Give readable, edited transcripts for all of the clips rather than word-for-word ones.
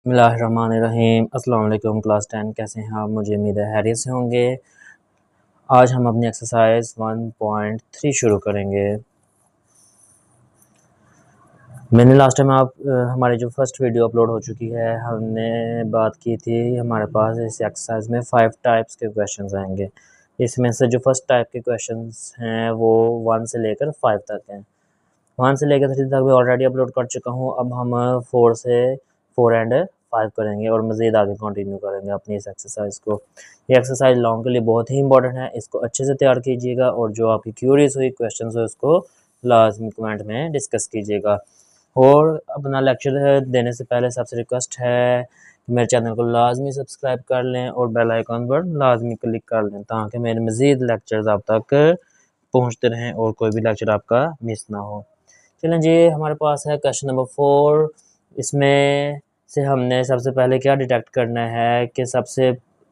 बिस्मिल्लाहिर्रहमानिर्रहीम। अस्सलाम वालेकुम क्लास 10 कैसे हैं आप? मुझे उम्मीद है खैरियत से होंगे। आज हम अपनी एक्सरसाइज 1.3 शुरू करेंगे। मैंने लास्ट टाइम हमारी जो फर्स्ट वीडियो अपलोड हो चुकी है, हमने बात की थी हमारे पास इस एक्सरसाइज में 5 टाइप्स के क्वेश्चंस आएंगे। इसमें से जो फर्स्ट टाइप के क्वेश्चंस हैं वो 1 से लेकर 5 तक हैं। 1 से लेकर 3 तक मैं ऑलरेडी अपलोड कर चुका हूँ। अब हम 4 एंड 5 करेंगे और मज़ीद आगे कंटिन्यू करेंगे अपनी इस एक्सरसाइज को। ये एक्सरसाइज लॉन्ग के लिए बहुत ही इंपॉर्टेंट है, इसको अच्छे से तैयार कीजिएगा और जो आपकी क्यूरियस हुई क्वेश्चन है उसको लाजमी कमेंट में डिस्कस कीजिएगा। और अपना लेक्चर देने से पहले सबसे रिक्वेस्ट है कि मेरे चैनल को लाजमी सब्सक्राइब कर लें और बेल आइकन पर लाजमी क्लिक कर लें ताकि मेरे मज़ीद लेक्चर्स आप तक पहुँचते रहें और कोई भी लेक्चर आपका मिस ना हो। चलें जी, हमारे पास है क्वेश्चन नंबर 4। इसमें से हमने सबसे पहले क्या डिटेक्ट करना है कि सबसे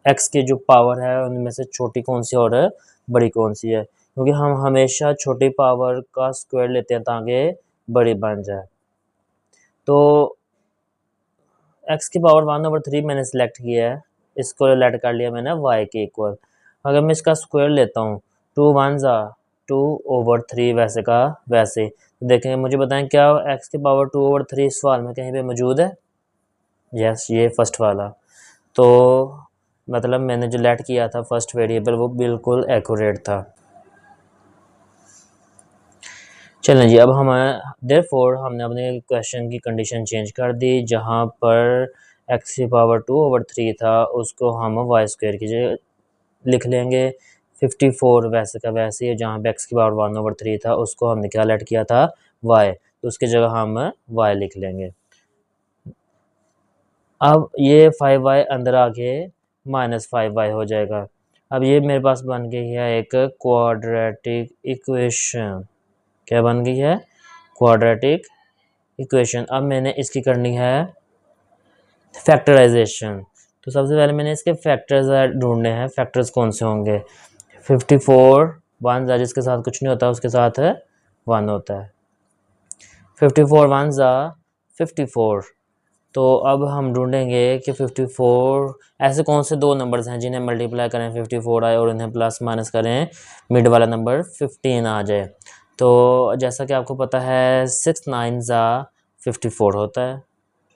एक्स की जो पावर है उनमें से छोटी कौन सी और बड़ी कौन सी है, क्योंकि हम हमेशा छोटी पावर का स्क्वायर लेते हैं ताकि बड़ी बन जाए। तो एक्स की पावर 1/3 मैंने सेलेक्ट किया है, इसको लेट कर लिया मैंने वाई के इक्वल। अगर मैं इसका स्क्वायर लेता हूँ 2 1 2/3 वैसे का वैसे, तो देखेंगे मुझे बताएं क्या एक्स की पावर 2/3 इस सवाल में कहीं पे मौजूद है? यस, ये फर्स्ट वाला। तो मतलब मैंने जो लेट किया था फर्स्ट वेरिएबल वो बिल्कुल एक्यूरेट था। चलें जी, अब हम देयरफॉर हमने अपने क्वेश्चन की कंडीशन चेंज कर दी। जहाँ पर एक्स की पावर 2/3 था उसको हम वाई स्क्वायर की जगह लिख लेंगे। 54 वैसे का वैसे ही, जहाँ पे एक्स की पावर 1/3 था उसको हमने क्या लेट किया था? वाई, तो उसकी जगह हम वाई लिख लेंगे। अब ये 5y अंदर आके -5y हो जाएगा। अब ये मेरे पास बन गई है एक क्वाड्रेटिक इक्वेशन। क्या बन गई है? Quadratic equation. अब मैंने इसकी करनी है फैक्टराइजेशन। तो सबसे पहले मैंने इसके फैक्टर्स ढूंढने हैं। फैक्टर्स कौन से होंगे? 54 1 जिसके साथ कुछ नहीं होता उसके साथ 1 होता है। 54 1 54। तो अब हम ढूंढेंगे कि 54 ऐसे कौन से दो नंबर्स हैं जिन्हें मल्टीप्लाई करें 54 आए और इन्हें प्लस माइनस करें मिड वाला नंबर 15 आ जाए। तो जैसा कि आपको पता है 6 9 54 होता है,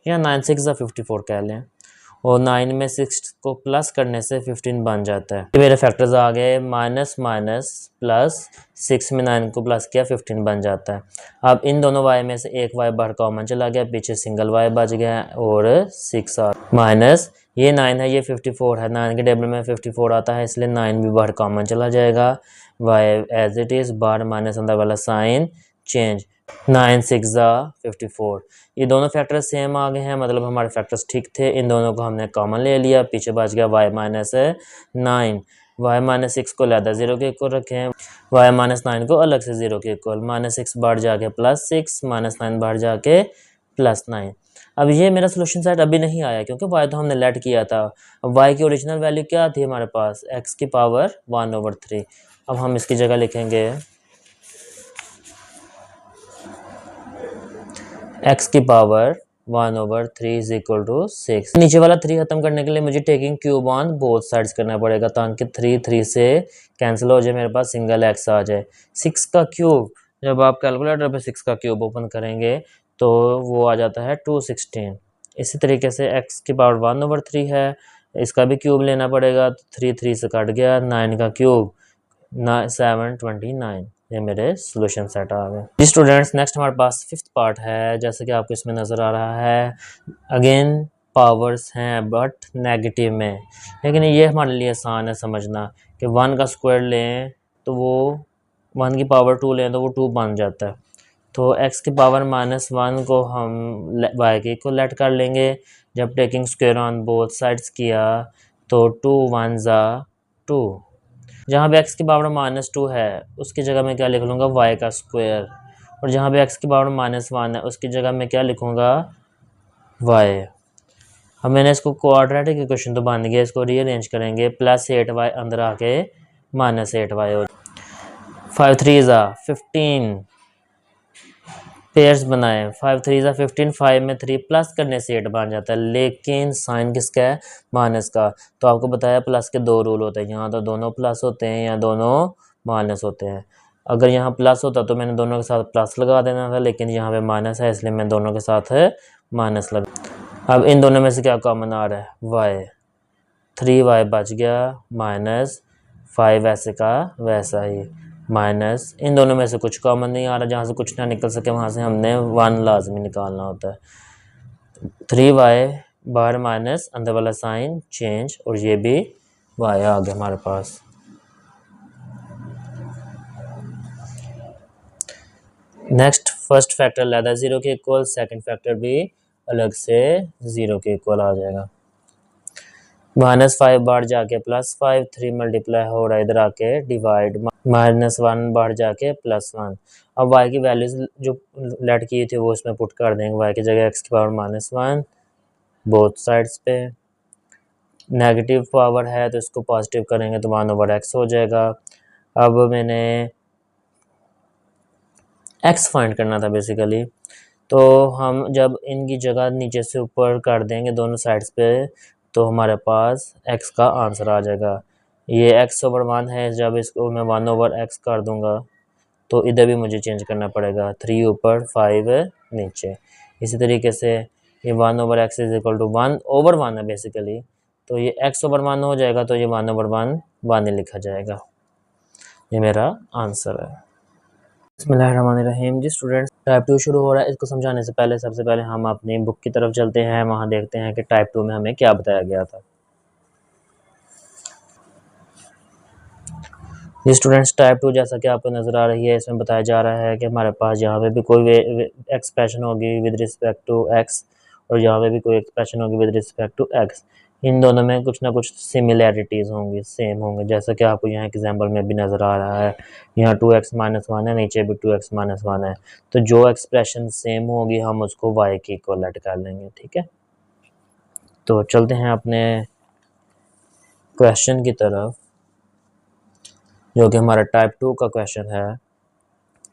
या 9 6 54 कह लें, और 9 में 6 को प्लस करने से 15 बन जाता है। ये मेरे फैक्टर्स आ गए, माइनस माइनस प्लस, 6 में 9 को प्लस किया 15 बन जाता है। अब इन दोनों वाई में से एक वाई बाहर कॉमन चला गया, पीछे सिंगल वाई बच गया और 6 आ माइनस ये 9 है, ये 54 है, 9 के टेबल में 54 आता है इसलिए 9 भी बाहर कॉमन चला जाएगा। वाई एज इट इज़, बाहर माइनस अंदर वाला साइन चेंज। 9 6 54। ये दोनों फैक्टर्स सेम आ गए हैं, मतलब हमारे फैक्टर्स ठीक थे। इन दोनों को हमने कॉमन ले लिया, पीछे बच गया y -9। y -6 को लहदा 0 के इक्वल रखें, y -9 को अलग से 0 के इक्वल, -6 बाहर जाके +6, -9 बाहर जाके +9। अब ये मेरा सोल्यूशन सेट अभी नहीं आया क्योंकि y तो हमने लेट किया था। अब y की ओरिजिनल वैल्यू क्या थी हमारे पास? x की पावर 1/3। अब हम इसकी जगह लिखेंगे x की पावर 1/3 इज इक्वल टू 6। नीचे वाला 3 खत्म करने के लिए मुझे taking cube on both sides करना पड़ेगा ताकि 3 से कैंसिल हो जाए, मेरे पास सिंगल x आ जाए। 6 का क्यूब, जब आप कैलकुलेटर पे 6 का क्यूब ओपन करेंगे तो वो आ जाता है 216। इसी तरीके से x की पावर 1/3 है, इसका भी क्यूब लेना पड़ेगा, तो 3 से कट गया, 9 का क्यूब 729। ये मेरे सॉल्यूशन सेट आ गए। जी स्टूडेंट्स, नेक्स्ट हमारे पास 5th पार्ट है। जैसे कि आपको इसमें नज़र आ रहा है, अगेन पावर्स हैं बट नेगेटिव में, लेकिन ये हमारे लिए आसान है समझना कि 1 का स्क्वायर लें तो वो 1 की पावर 2 लें तो वो 2 बन जाता है। तो x की पावर -1 को हम y के इक्वल लेट कर लेंगे। जब taking square on both sides किया तो 2 1 2। जहाँ पे x की पावर -2 है उसकी जगह मैं क्या लिख लूँगा? y का स्क्वायर। और जहाँ पे x की पावर -1 है उसकी जगह मैं क्या लिखूँगा? y। अब मैंने इसको क्वाड्रेटिक इक्वेशन तो बन गया, इसको रीअरेंज करेंगे, +8y अंदर आके -8y हो। 5 3 15, पेयर्स बनाए, 5 3 ज़ा 15, 5 में 3 प्लस करने से 8 बन जाता है, लेकिन साइन किसका है, माइनस का। तो आपको बताया प्लस के दो रूल होते हैं, यहाँ तो दोनों प्लस होते हैं या दोनों माइनस होते हैं। अगर यहाँ प्लस होता तो मैंने दोनों के साथ प्लस लगा देना था, लेकिन यहाँ पे माइनस है इसलिए मैं दोनों के साथ माइनस लगा। अब इन दोनों में से क्या कॉमन आ रहा है, वाई, 3y बच गया, माइनस 5 ऐसे का वैसा ही, माइनस इन दोनों में से कुछ कॉमन नहीं आ रहा, जहाँ से कुछ ना निकल सके वहाँ से हमने 1 लाजमी निकालना होता है। 3y बाहर माइनस, अंदर वाला साइन चेंज, और ये भी y आ गया हमारे पास। नेक्स्ट फर्स्ट फैक्टर लैदा 0 के इक्वल, सेकंड फैक्टर भी अलग से 0 के इक्वल आ जाएगा। -5 बाहर जाके +5, 3 मल्टीप्लाई हो रहा है इधर आके डिवाइड, -1 बाहर जाके +1। अब y की वैल्यूज जो लेट की थी वो इसमें पुट कर देंगे, y की जगह x की पावर -1 बोथ साइड्स पे, नेगेटिव पावर है तो इसको पॉजिटिव करेंगे तो 1/x हो जाएगा। अब मैंने x फाइंड करना था बेसिकली, तो हम जब इनकी जगह नीचे से ऊपर कर देंगे दोनों साइड्स पे तो हमारे पास x का आंसर आ जाएगा। ये x/1 है, जब इसको मैं 1/x कर दूंगा तो इधर भी मुझे चेंज करना पड़ेगा, 3 ऊपर 5 नीचे। इसी तरीके से ये 1/x इज इक्वल टू 1/1 है बेसिकली, तो ये x/1 हो जाएगा, तो ये 1/1 1 ही लिखा जाएगा। ये मेरा आंसर है। बिस्मिल्लाहिर्रहमानिर्रहीम। जी स्टूडेंट्स, टाइप 2 शुरू हो रहा है। इसको समझाने से पहले सबसे पहले हम अपनी बुक की तरफ चलते हैं, वहाँ देखते हैं कि टाइप 2 में हमें क्या बताया गया था। जी स्टूडेंट्स, टाइप 2 जैसा कि आपको नज़र आ रही है, इसमें बताया जा रहा है कि हमारे पास यहाँ पे भी कोई एक्सप्रेशन होगी विद रिस्पेक्ट टू एक्स, और यहाँ पे भी कोई एक्सप्रेशन होगी विद रिस्पेक्ट टू एक्स। इन दोनों में कुछ ना कुछ सिमिलैरिटीज़ होंगी, सेम होंगे, जैसा कि आपको यहाँ एग्जाम्पल में भी नज़र आ रहा है। यहाँ 2x - 1 है, नीचे भी 2x - 1 है, तो जो एक्सप्रेशन सेम होगी हम उसको y की इक्वलेंट कर लेंगे। ठीक है, तो चलते हैं अपने क्वेश्चन की तरफ, जो कि हमारा टाइप 2 का क्वेश्चन है,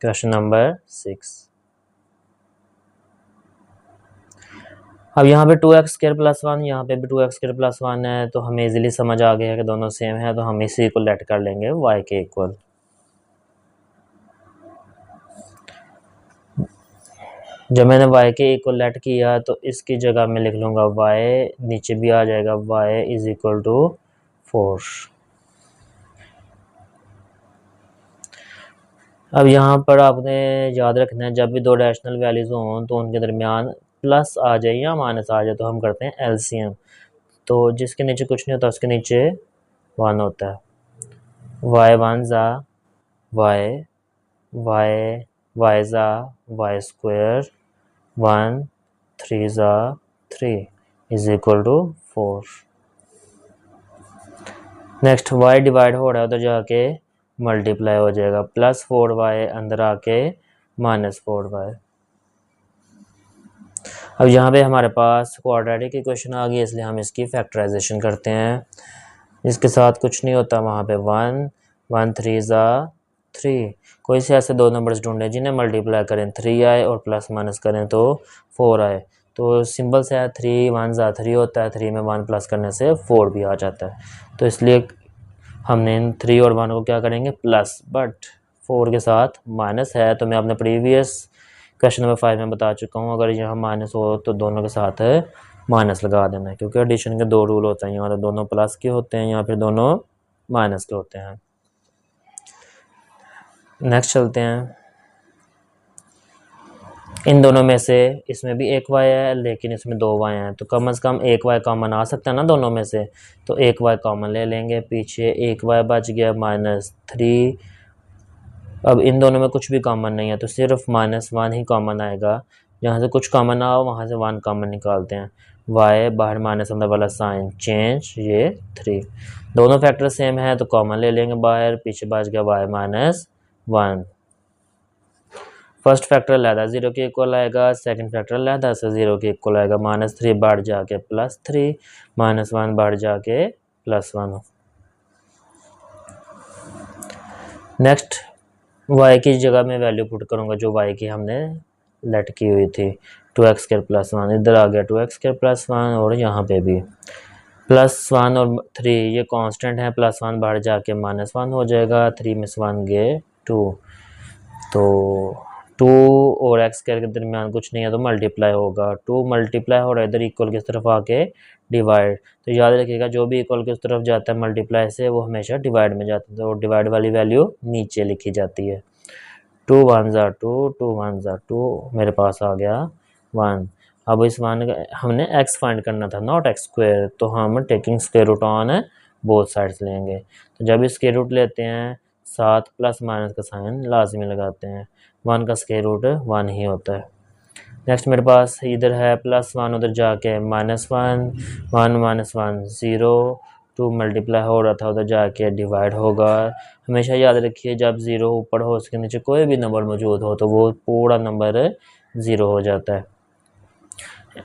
क्वेश्चन नंबर 6। अब यहाँ पे 2x² + 1, यहाँ पे भी 2x² + 1 है, तो हमें इजीली समझ आ गया है कि दोनों सेम है, तो हम इसी को लेट कर लेंगे y के इक्वल। जब मैंने y के इक्वल लेट किया तो इसकी जगह में लिख लूँगा y, नीचे भी आ जाएगा y इज इक्वल टू 4। अब यहाँ पर आपने याद रखना है, जब भी दो रैशनल वैल्यूज हों तो उनके दरमियान प्लस आ जाए या माइनस आ जाए तो हम करते हैं एलसीएम। तो जिसके नीचे कुछ नहीं होता उसके नीचे 1 होता है। y1 ज़ा y, y ज़ा y², 1 3 ज़ा 3 is equal to 4। Next y divide हो रहा है, उधर जाके मल्टीप्लाई हो जाएगा, +4y अंदर आके -4y। अब यहाँ पे हमारे पास क्वाड्रेटिक इक्वेशन आ गई, इसलिए हम इसकी फैक्टराइजेशन करते हैं। इसके साथ कुछ नहीं होता, वहाँ पे 1 1 3 ज़ा 3। कोई से ऐसे दो नंबर्स ढूंढें जिन्हें मल्टीप्लाई करें 3 आए और प्लस माइनस करें तो 4 आए। तो सिंबल से है 3 1 ज़ा 3 होता है, 3 में 1 प्लस करने से 4 भी आ जाता है। तो इसलिए हमने इन 3 और 1 को क्या करेंगे प्लस, बट 4 के साथ माइनस है, तो मैं अपने प्रीवियस क्वेश्चन नंबर 5 में बता चुका हूँ, अगर यहाँ माइनस हो तो दोनों के साथ माइनस लगा देना है, क्योंकि एडिशन के दो रूल होते हैं, यहाँ तो दोनों प्लस के होते हैं या फिर दोनों माइनस के होते हैं। नेक्स्ट चलते हैं, इन दोनों में से इसमें भी एक y है लेकिन इसमें 2 y हैं, तो कम से कम एक y कॉमन आ सकता है ना दोनों में से, तो एक y कॉमन ले लेंगे, पीछे एक y बच गया -3। अब इन दोनों में कुछ भी कॉमन नहीं है तो सिर्फ -1 ही कॉमन आएगा, जहाँ से कुछ कॉमन ना हो वहाँ से 1 कॉमन निकालते हैं। y बाहर माइनस अंदर वाला साइन चेंज, ये 3, दोनों फैक्टर सेम है तो कॉमन ले लेंगे बाहर, पीछे बच गया y -1। फर्स्ट फैक्टर लहदा 0 के इक्वल आएगा, सेकंड फैक्टर लहदा से 0 के इक्वल आएगा, -3 बढ़ जाके +3, -1 बढ़ जाके +1। नेक्स्ट y की जगह में वैल्यू पुट करूँगा जो y की हमने लेट की हुई थी 2x² + 1, इधर आ गया 2x² + 1 और यहाँ पे भी +1 और 3 ये कांस्टेंट है, +1 बाहर जाके -1 हो जाएगा, 3 में से 1 गए 2, तो 2 और x² के दरमियान कुछ नहीं है तो मल्टीप्लाई होगा, 2 मल्टीप्लाई हो रहा है इधर इक्वल की तरफ आके डिवाइड, तो याद रखिएगा जो भी इक्वल की तरफ जाता है मल्टीप्लाई से वो हमेशा डिवाइड में जाता है, तो डिवाइड वाली वैल्यू नीचे लिखी जाती है। 2 1 2, 2 1 2, मेरे पास आ गया 1। अब इस 1 हमने x फाइंड करना था, नॉट x², तो हम taking square root on both sides लेंगे, तो जब इस स्क्वायर रूट लेते हैं साथ प्लस माइनस का साइन लाजमी लगाते हैं, 1 का स्क्वायर रूट 1 ही होता है। नेक्स्ट मेरे पास इधर है +1 उधर जाके -1, 1 -1 0, 2 मल्टीप्लाई हो रहा था उधर जाके डिवाइड होगा। हमेशा याद रखिए जब 0 ऊपर हो उसके नीचे कोई भी नंबर मौजूद हो तो वो पूरा नंबर 0 हो जाता है।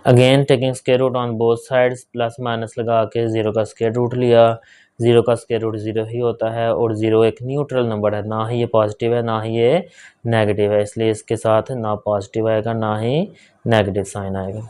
Again taking square root on both sides, plus minus लगा के 0 का स्क्वायर रूट लिया, 0 का स्क्वायर रूट 0 ही होता है और 0 एक न्यूट्रल नंबर है, ना ही ये पॉजिटिव है ना ही ये नेगेटिव है, इसलिए इसके साथ ना पॉजिटिव आएगा ना ही नेगेटिव साइन आएगा।